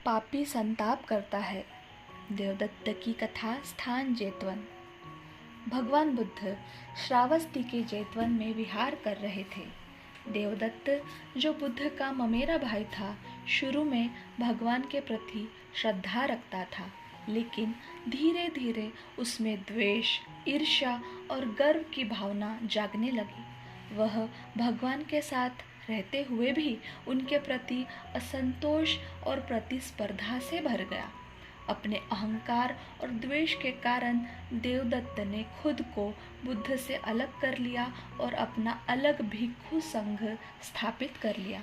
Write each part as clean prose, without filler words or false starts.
पापी संताप करता है। देवदत्त की कथा स्थान जेतवन। भगवान बुद्ध श्रावस्ती के जेतवन में विहार कर रहे थे। देवदत्त, जो बुद्ध का ममेरा भाई था, शुरू में भगवान के प्रति श्रद्धा रखता था, लेकिन धीरे धीरे उसमें द्वेष, ईर्ष्या और गर्व की भावना जागने लगी। वह भगवान के साथ रहते हुए भी उनके प्रति असंतोष और प्रतिस्पर्धा से भर गया। अपने अहंकार और द्वेष के कारण देवदत्त ने खुद को बुद्ध से अलग कर लिया और अपना अलग भिक्षु संघ स्थापित कर लिया।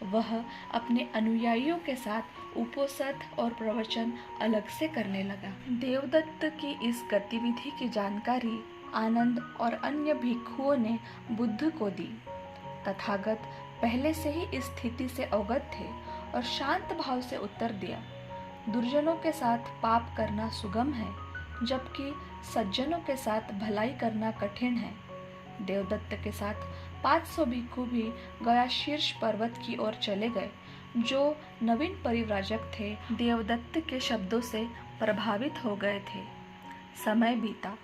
वह अपने अनुयायियों के साथ उपोषण और प्रवचन अलग से करने लगा। देवदत्त की इस गतिविधि की जानकारी आनंद और अन्य भिक्षुओं ने बुद्ध को दी। तथागत पहले से ही इस स्थिति से अवगत थे और शांत भाव से उत्तर दिया, दुर्जनों के साथ पाप करना सुगम है, जबकि सज्जनों के साथ भलाई करना कठिन है। देवदत्त के साथ 500 भिक्षु भी गया शीर्ष पर्वत की ओर चले गए, जो नवीन परिव्राजक थे। देवदत्त के शब्दों से प्रभावित हो गए थे। समय बीता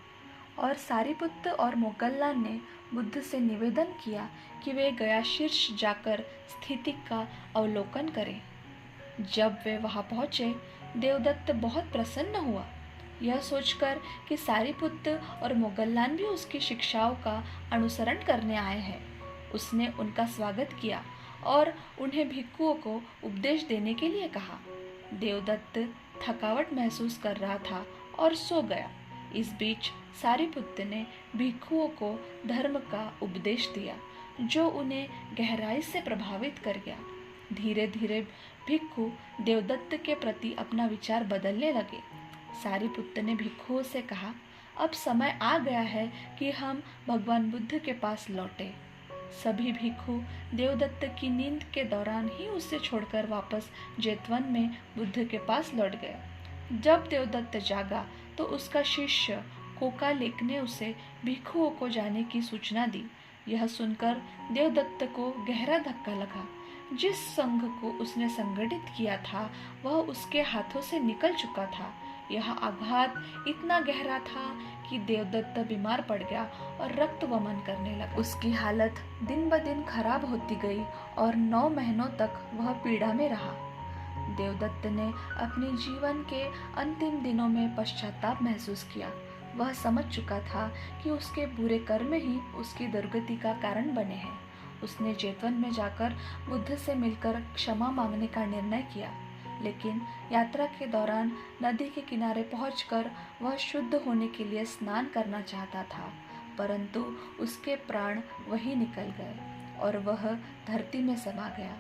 और सारिपुत्त और मोगल्लान ने बुद्ध से निवेदन किया कि वे गया शीर्ष जाकर स्थिति का अवलोकन करें। जब वे वहां पहुंचे, देवदत्त बहुत प्रसन्न हुआ, यह सोचकर कि सारिपुत्त और मोगल्लान भी उसकी शिक्षाओं का अनुसरण करने आए हैं। उसने उनका स्वागत किया और उन्हें भिक्षुओं को उपदेश देने के लिए कहा। देवदत्त थकावट महसूस कर रहा था और सो गया। इस बीच सारिपुत्त ने भिक्षुओं को धर्म का उपदेश दिया, जो उन्हें गहराई से प्रभावित कर गया। धीरे धीरे भिक्षु देवदत्त के प्रति अपना विचार बदलने लगे। सारिपुत्त ने भिक्षुओं से कहा, अब समय आ गया है कि हम भगवान बुद्ध के पास लौटे। सभी भिक्षु देवदत्त की नींद के दौरान ही उसे छोड़कर वापस जेतवन में बुद्ध के पास लौट गए। जब देवदत्त जागा तो उसका शिष्य कोकालेक ने उसे भिक्षुओं को जाने की सूचना दी। यह सुनकर देवदत्त को गहरा धक्का लगा। जिस संघ को उसने संगठित किया था, वह उसके हाथों से निकल चुका था। यह आघात इतना गहरा था कि देवदत्त बीमार पड़ गया और रक्त वमन करने लगा। उसकी हालत दिन ब दिन खराब होती गई और 9 महीनों तक वह पीड़ा में रहा। देवदत्त ने अपने जीवन के अंतिम दिनों में पश्चाताप महसूस किया। वह समझ चुका था कि उसके बुरे कर्म ही उसकी दुर्गति का कारण बने हैं। उसने जेतवन में जाकर बुद्ध से मिलकर क्षमा मांगने का निर्णय किया, लेकिन यात्रा के दौरान नदी के किनारे पहुंचकर वह शुद्ध होने के लिए स्नान करना चाहता था, परंतु उसके प्राण वहीं निकल गए और वह धरती में समा गया।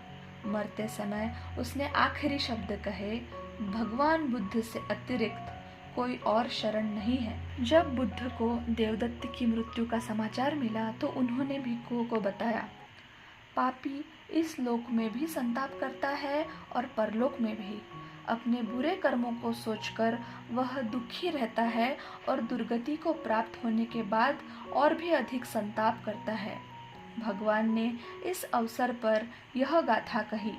मरते समय उसने आखिरी शब्द कहे, भगवान बुद्ध से अतिरिक्त कोई और शरण नहीं है। जब बुद्ध को देवदत्त की मृत्यु का समाचार मिला तो उन्होंने भिक्षुओं को बताया, पापी इस लोक में भी संताप करता है और परलोक में भी। अपने बुरे कर्मों को सोचकर वह दुखी रहता है और दुर्गति को प्राप्त होने के बाद और भी अधिक संताप करता है। भगवान ने इस अवसर पर यह गाथा कही,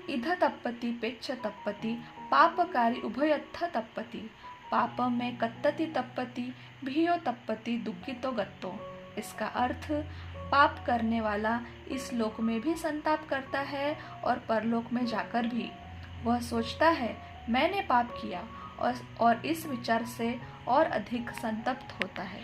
इध तप्पति पेच्छ तप्पति पापकारी उभयत्थ तप्पति पापम में कत्तति तप्पति भियो तप्पति दुखितो गत्तो। इसका अर्थ, पाप करने वाला इस लोक में भी संताप करता है और परलोक में जाकर भी। वह सोचता है, मैंने पाप किया, और इस विचार से और अधिक संतप्त होता है।